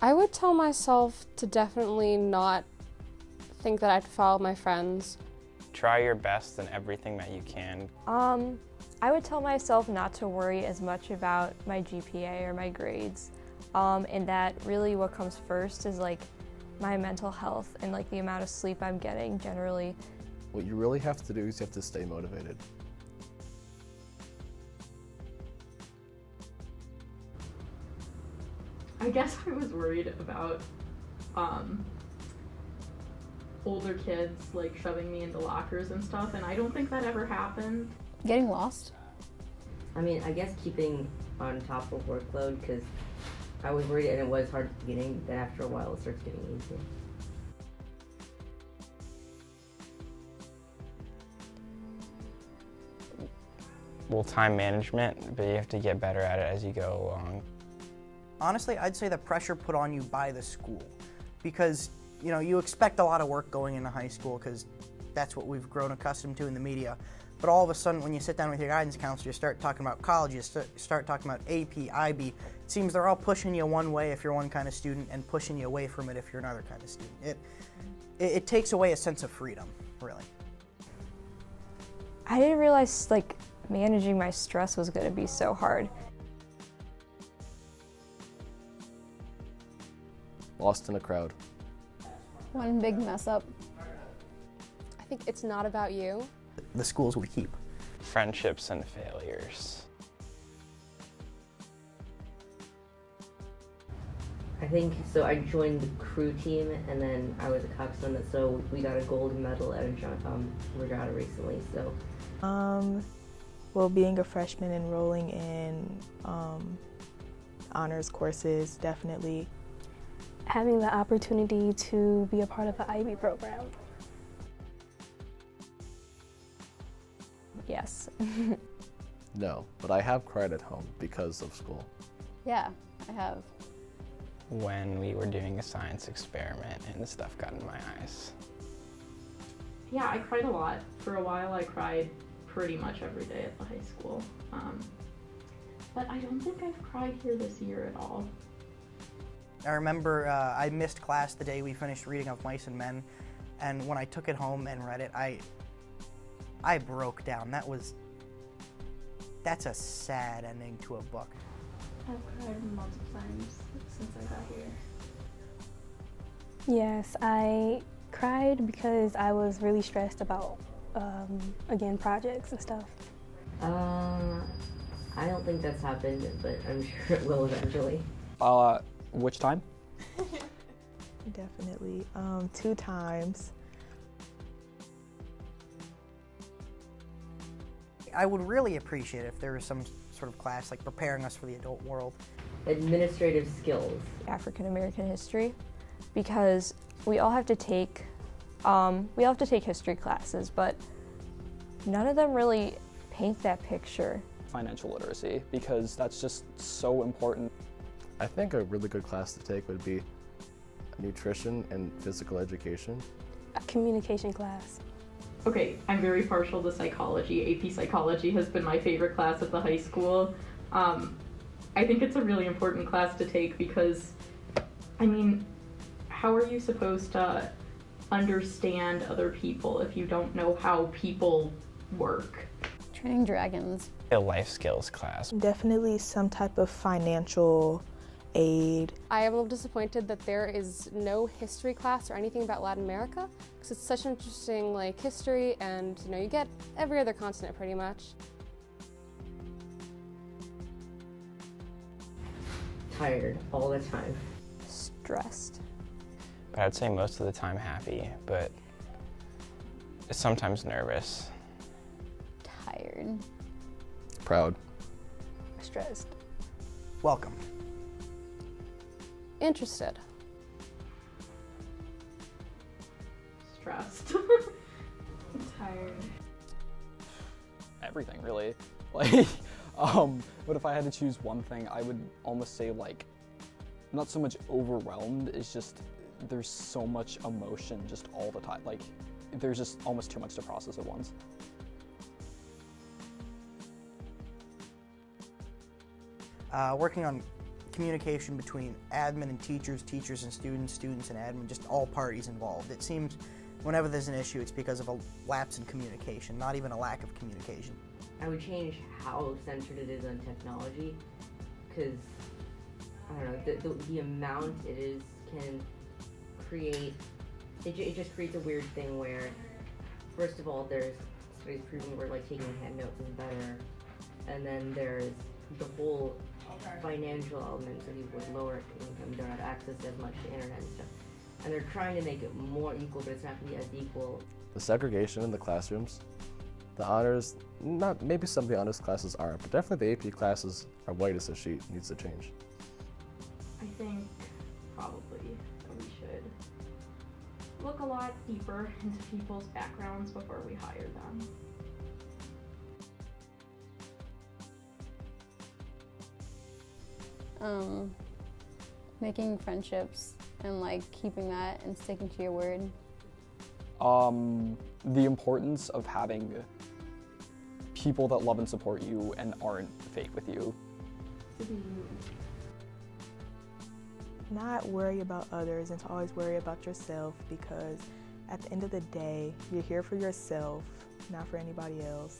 I would tell myself to definitely not think that I'd follow my friends. Try your best in everything that you can. I would tell myself not to worry as much about my GPA or my grades, and that really what comes first is like my mental health and like the amount of sleep I'm getting generally. What you really have to do is you have to stay motivated. I guess I was worried about older kids like shoving me into lockers and stuff, and I don't think that ever happened. Getting lost? I mean, I guess keeping on top of workload, because I was worried and it was hard at the beginning, then after a while it starts getting easier. Well, time management, but you have to get better at it as you go along. Honestly, I'd say the pressure put on you by the school, because you expect a lot of work going into high school because that's what we've grown accustomed to in the media. But all of a sudden, when you sit down with your guidance counselor, you start talking about college, you start talking about AP, IB. It seems they're all pushing you one way if you're one kind of student and pushing you away from it if you're another kind of student. It takes away a sense of freedom, really. I didn't realize like managing my stress was going to be so hard. Lost in a crowd. One big mess up. I think it's not about you. The schools we keep. Friendships and failures. I think, so I joined the crew team and then I was a coxswain, so we got a gold medal at a regatta recently, so. Well, being a freshman, enrolling in honors courses, definitely. Having the opportunity to be a part of the IB program. Yes. No, but I have cried at home because of school. Yeah, I have. When we were doing a science experiment and the stuff got in my eyes. Yeah, I cried a lot. For a while I cried pretty much every day at the high school. But I don't think I've cried here this year at all. I remember I missed class the day we finished reading Of Mice and Men, and when I took it home and read it, I broke down. That's a sad ending to a book. I've cried multiple times since I got here. Yes, I cried because I was really stressed about, again, projects and stuff. I don't think that's happened, but I'm sure it will eventually. Which time? Definitely. 2 times. I would really appreciate it if there was some sort of class like preparing us for the adult world. Administrative skills. African American history, because we all have to take history classes, but none of them really paint that picture. Financial literacy, because that's just so important. I think a really good class to take would be nutrition and physical education. A communication class. Okay, I'm very partial to psychology. AP Psychology has been my favorite class at the high school. I think it's a really important class to take because, I mean, how are you supposed to understand other people if you don't know how people work? Training dragons. A life skills class. Definitely some type of financial aid. I am a little disappointed that there is no history class or anything about Latin America, because it's such an interesting history, and you get every other continent pretty much. Tired all the time. Stressed. But I'd say most of the time happy, but sometimes nervous. Tired. Proud. Stressed. Welcome. Interested. Stressed. Tired. Everything, really. But if I had to choose one thing, I would almost say not so much overwhelmed, it's just there's so much emotion just all the time. There's just almost too much to process at once. Working on communication between admin and teachers, teachers and students, students and admin, just all parties involved. It seems whenever there's an issue, it's because of a lapse in communication, not even a lack of communication. I would change how centered it is on technology, because, I don't know, the amount it is can create, it just creates a weird thing where, first of all, there's studies proving where like taking hand notes is better, and then there's the whole financial element, so people with lower income don't have access as much to internet and stuff. And they're trying to make it more equal, but it's not going to be as equal. The segregation in the classrooms, the honors, maybe some of the honors classes aren't, but definitely the AP classes are white as a sheet, needs to change. I think probably that we should look a lot deeper into people's backgrounds before we hire them. Making friendships and like keeping that and sticking to your word. The importance of having people that love and support you and aren't fake with you. Not worry about others and to always worry about yourself, because at the end of the day, you're here for yourself, not for anybody else.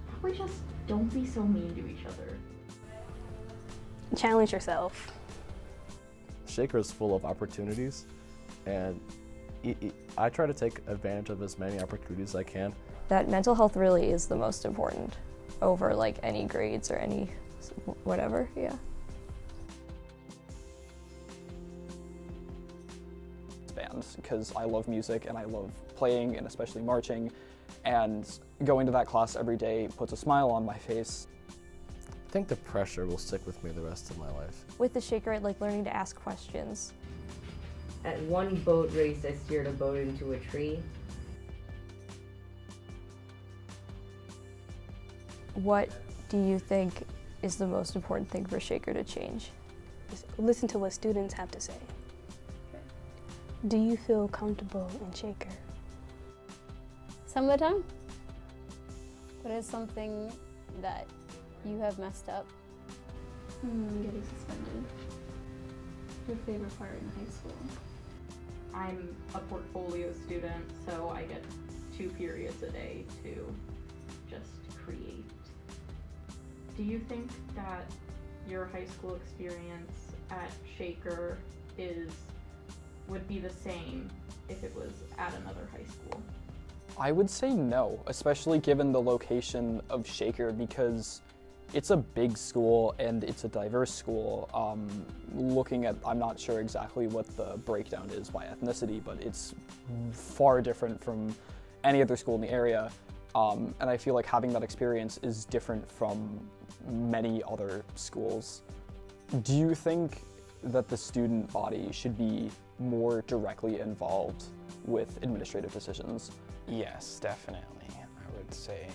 Probably just don't be so mean to each other. Challenge yourself. Shaker is full of opportunities, and I try to take advantage of as many opportunities as I can. That mental health really is the most important over like any grades or any whatever, yeah. Bands, because I love music and I love playing and especially marching, and going to that class every day puts a smile on my face. I think the pressure will stick with me the rest of my life. With the Shaker, I'd like learning to ask questions. At one boat race, I steered a boat into a tree. What do you think is the most important thing for Shaker to change? Listen to what students have to say. Do you feel comfortable in Shaker? Some of the time. What is something that you have messed up? Getting suspended. Your favorite part in high school? I'm a portfolio student, so I get 2 periods a day to just create. Do you think that your high school experience at Shaker would be the same if it was at another high school? I would say no, especially given the location of Shaker, because it's a big school and it's a diverse school. I'm not sure exactly what the breakdown is by ethnicity, but it's far different from any other school in the area. And I feel like having that experience is different from many other schools. Do you think that the student body should be more directly involved with administrative decisions? Yes, definitely. I would say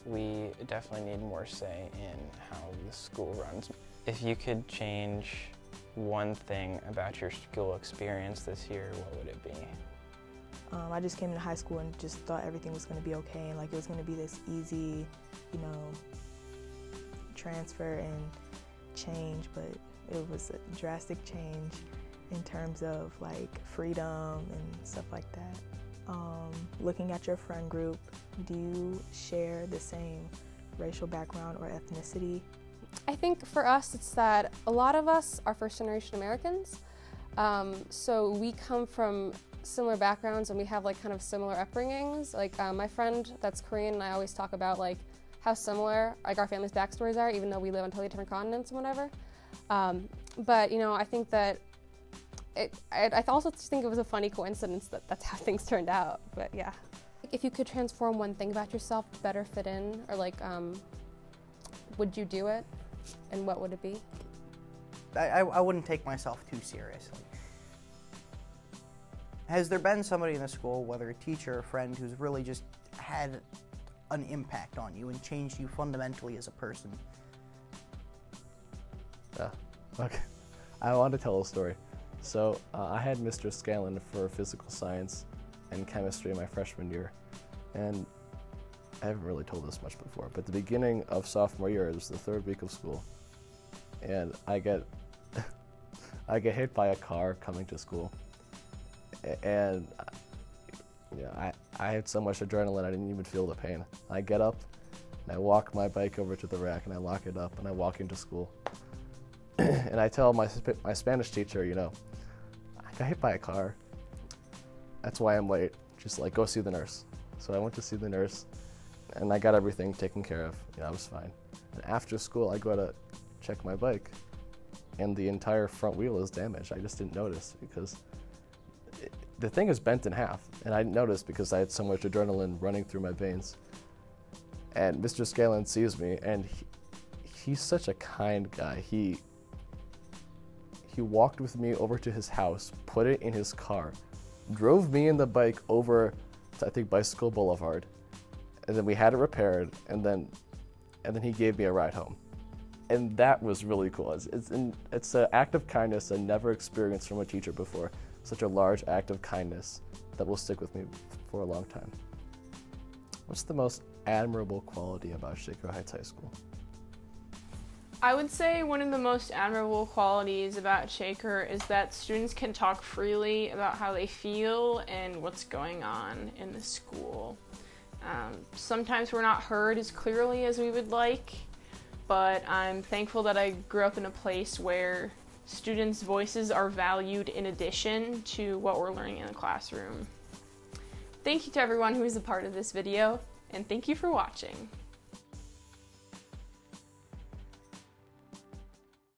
we definitely need more say in how the school runs. If you could change one thing about your school experience this year, what would it be? I just came into high school and just thought everything was going to be okay, and like it was going to be this easy, transfer and change, but it was a drastic change in terms of like freedom and stuff like that. Looking at your friend group, do you share the same racial background or ethnicity? I think for us it's that a lot of us are first-generation Americans, so we come from similar backgrounds and we have like kind of similar upbringings. Like my friend that's Korean and I always talk about like how similar like our family's backstories are, even though we live on totally different continents and whatever. But I think that I also think it was a funny coincidence that that's how things turned out, but yeah. If you could transform one thing about yourself to better fit in, or like, would you do it? And what would it be? I wouldn't take myself too seriously. Has there been somebody in the school, whether a teacher or a friend, who's really just had an impact on you and changed you fundamentally as a person? Yeah, okay. I want to tell a story. So I had Mr. Scanlon for physical science and chemistry my freshman year, and I haven't really told this much before, but the beginning of sophomore year, it was the 3rd week of school, and I get hit by a car coming to school, and I had so much adrenaline I didn't even feel the pain. I get up, and I walk my bike over to the rack, and I lock it up, and I walk into school, and I tell my Spanish teacher, you know, I got hit by a car. That's why I'm late. Just like, go see the nurse. So I went to see the nurse, and I got everything taken care of. You know, I was fine. And after school, I go to check my bike, and the entire front wheel is damaged. I just didn't notice because the thing is bent in half, and I didn't notice because I had so much adrenaline running through my veins. And Mr. Scanlon sees me, and he's such a kind guy. He walked with me over to his house, put it in his car, drove me and the bike over to, I think, Bicycle Boulevard, and then we had it repaired, and then he gave me a ride home. And that was really cool. It's an act of kindness I never experienced from a teacher before. Such a large act of kindness that will stick with me for a long time. What's the most admirable quality about Shaker Heights High School? I would say one of the most admirable qualities about Shaker is that students can talk freely about how they feel and what's going on in the school. Sometimes we're not heard as clearly as we would like, but I'm thankful that I grew up in a place where students' voices are valued in addition to what we're learning in the classroom. Thank you to everyone who is a part of this video, and thank you for watching.